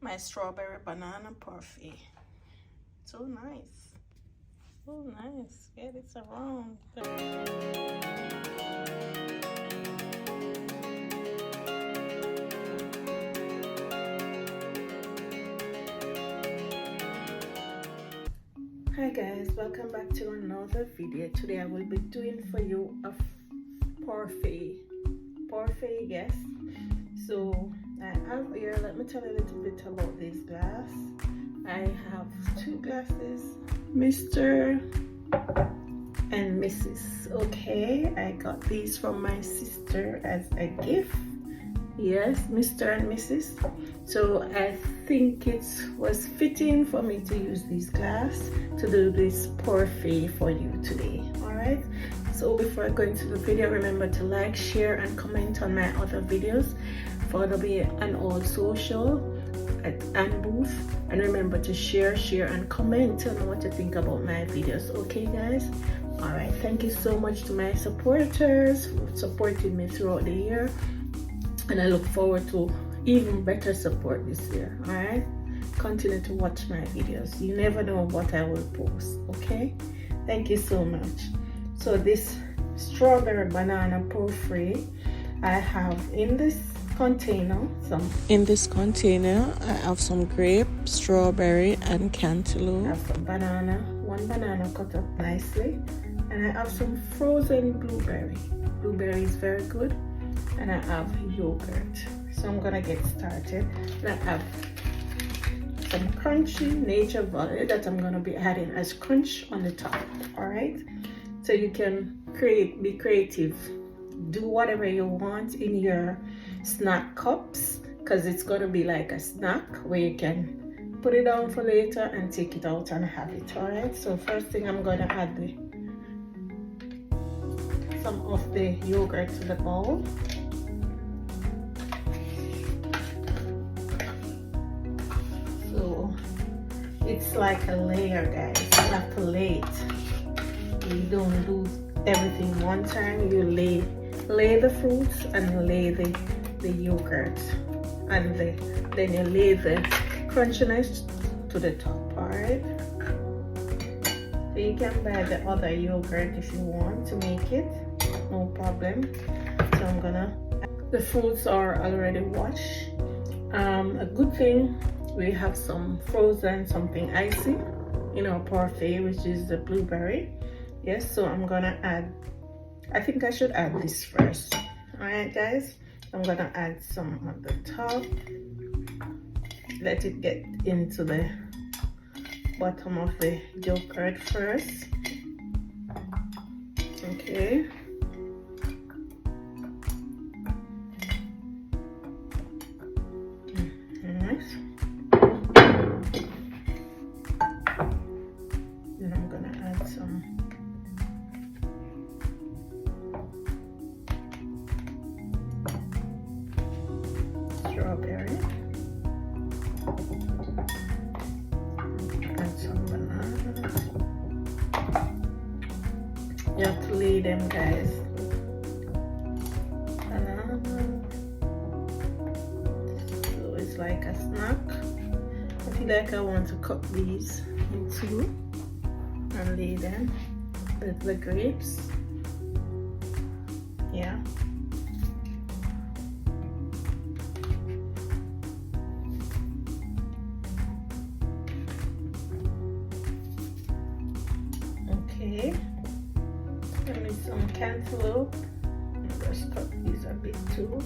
My strawberry banana parfait. So nice. So nice. Get it around. Hi guys, welcome back to another video. Today I will be doing for you a parfait, yes. So I have here, let me tell you a little bit about this glass. I have two glasses, Mr. and Mrs. Okay, I got these from my sister as a gift. Yes, Mr. and Mrs. So I think it was fitting for me to use this glass to do this parfait for you today. All right, so before I go into the video, remember to like, share and comment on my other videos. Follow me on all social at Ann Booth, and remember to share and comment. Tell me what you think about my videos. Okay guys, all right, thank you so much to my supporters for supporting me throughout the year, and I look forward to even better support this year. All right, continue to watch my videos. You never know what I will post. Okay, thank you so much. So this strawberry banana parfait, I have in this container I have some grape, strawberry and cantaloupe. I have some banana, one banana cut up nicely, and I have some frozen blueberry. Blueberry is very good. And I have yogurt. So I'm gonna get started. And I have some crunchy Nature Valley that I'm gonna be adding as crunch on the top. All right, so you can be creative, do whatever you want in your snack cups, because it's gonna be like a snack where you can put it down for later and take it out and have it. All right, so first thing I'm gonna add some of the yogurt to the bowl. So it's like a layer, guys. You have to lay it. You don't do everything one time. You lay the fruits and lay the yogurt, and then you lay the crunchiness to the top. All right, so you can buy the other yogurt if you want to make it, no problem. So the fruits are already washed. A good thing, we have some frozen something icy in our parfait, which is the blueberry. Yes, so I'm gonna add, I think I should add this first. All right guys, I'm gonna add some on the top, let it get into the bottom of the yogurt first. Okay, nice. Then I'm gonna add some strawberry, add some bananas. You have to lay them, guys. Banana. So it's like a snack. I feel like I want to cut these in two and lay them with the grapes. Yeah. Okay. I need some cantaloupe. I'm just cut these a bit too.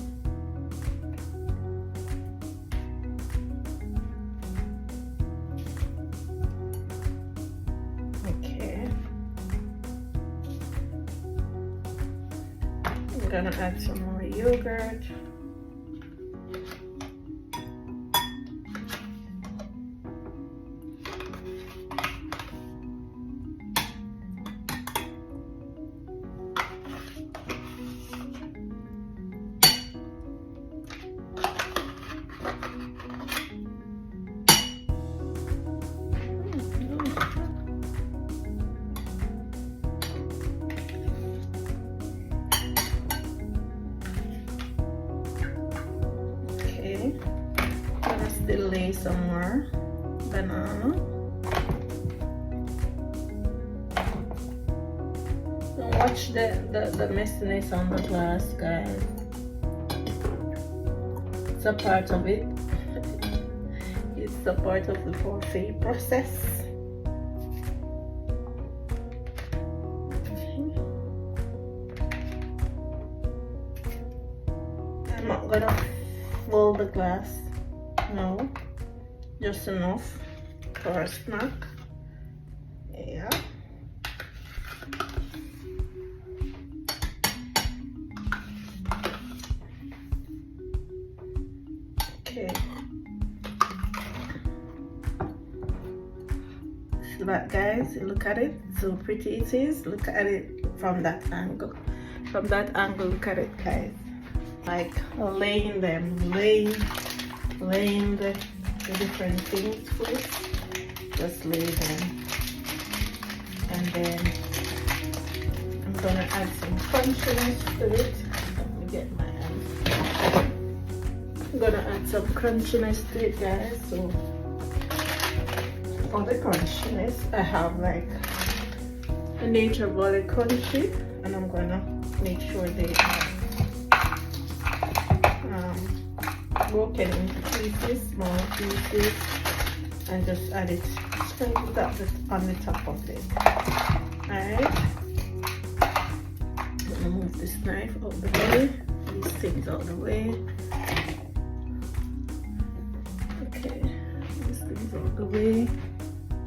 Okay. I'm gonna add some more yogurt. still lay some more banana. Don't watch the messiness on the glass, guys. It's a part of it. It's a part of the parfait process. I'm not gonna fill the glass, no, just enough for a snack. Yeah. Okay. So that, guys, look at it. So pretty it is. Look at it from that angle. From that angle, look at it, guys. Like laying the different things first. Just lay them, and then I'm gonna add some crunchiness to it. Let me get my hands. I'm gonna add some crunchiness to it, guys. So for the crunchiness, I have like a nature valley crunchy, and I'm gonna make sure they are broken into pieces, small pieces, and just add it, sprinkle that on the top of it. Alright, I'm gonna move this knife out the way, these things out the way. Okay, these things out the way.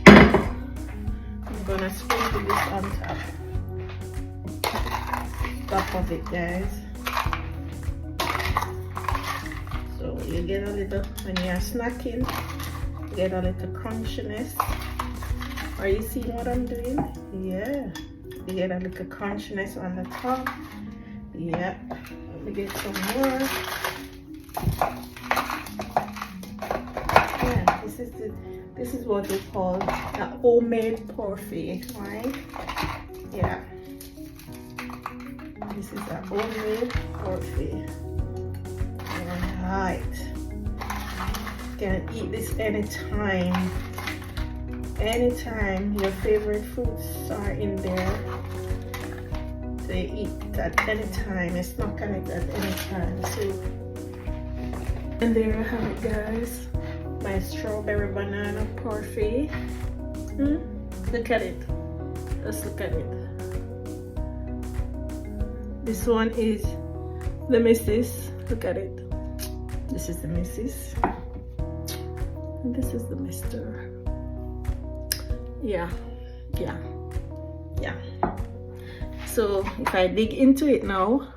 I'm gonna sprinkle this on top of it, guys. So you get a little, when you're snacking, you get a little crunchiness. Are you seeing what I'm doing? Yeah, you get a little crunchiness on the top. Yeah, let me get some more. Yeah, this is what we call a homemade parfait, right? Yeah, this is a homemade parfait. Right, you can eat this anytime your favorite foods are in there. So you eat at any time, you snack on it at any time. So, and there you have it, guys, my strawberry banana parfait. Look at it, just look at it. This one is the missus. Look at it. This is the missus, and this is the mister. Yeah. So if I dig into it now,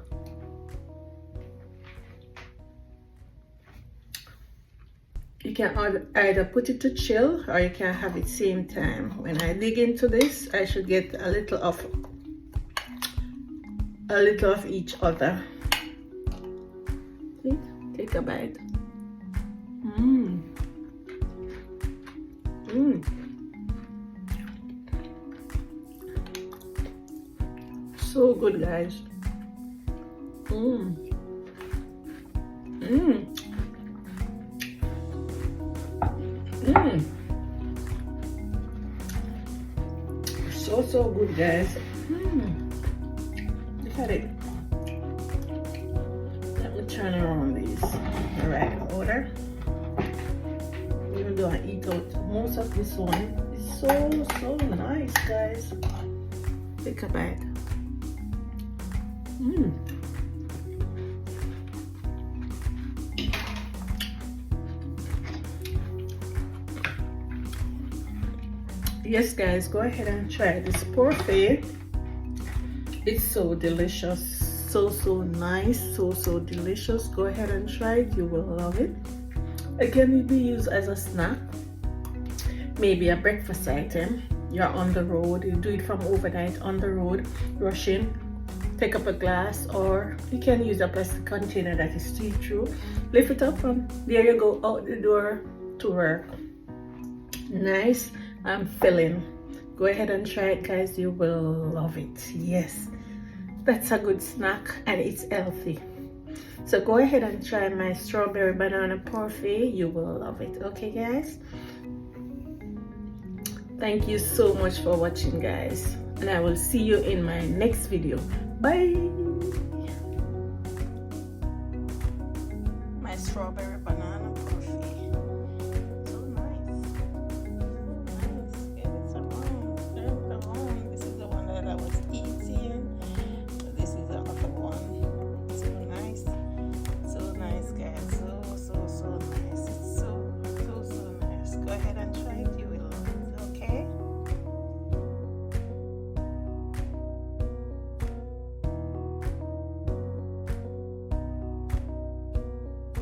you can either put it to chill or you can have it same time. When I dig into this, I should get a little of each other. See? Take a bite. So good, guys. So good, guys. Look at it. Let me turn around these the right order. Even though I eat out most of this one, it's so nice, guys. Take a bite. Yes, guys, go ahead and try this parfait. It's so delicious, so nice, so delicious. Go ahead and try it, you will love it. It can be used as a snack, maybe a breakfast item. You're on the road, you do it from overnight on the road, rushing, take up a glass, or you can use a plastic container that is see-through. Lift it up from there, you go out the door to work. Nice and filling. Go ahead and try it, guys, you will love it. Yes, that's a good snack and it's healthy. So go ahead and try my strawberry banana parfait. You will love it. Okay guys, thank you so much for watching guys, and I will see you in my next video. Bye. My strawberry banana parfait. So nice. Nice. Give it some room. Come on. This is the one that I was eating. This is the other one. So nice. So nice guys. So nice. It's so nice. Go ahead and try it.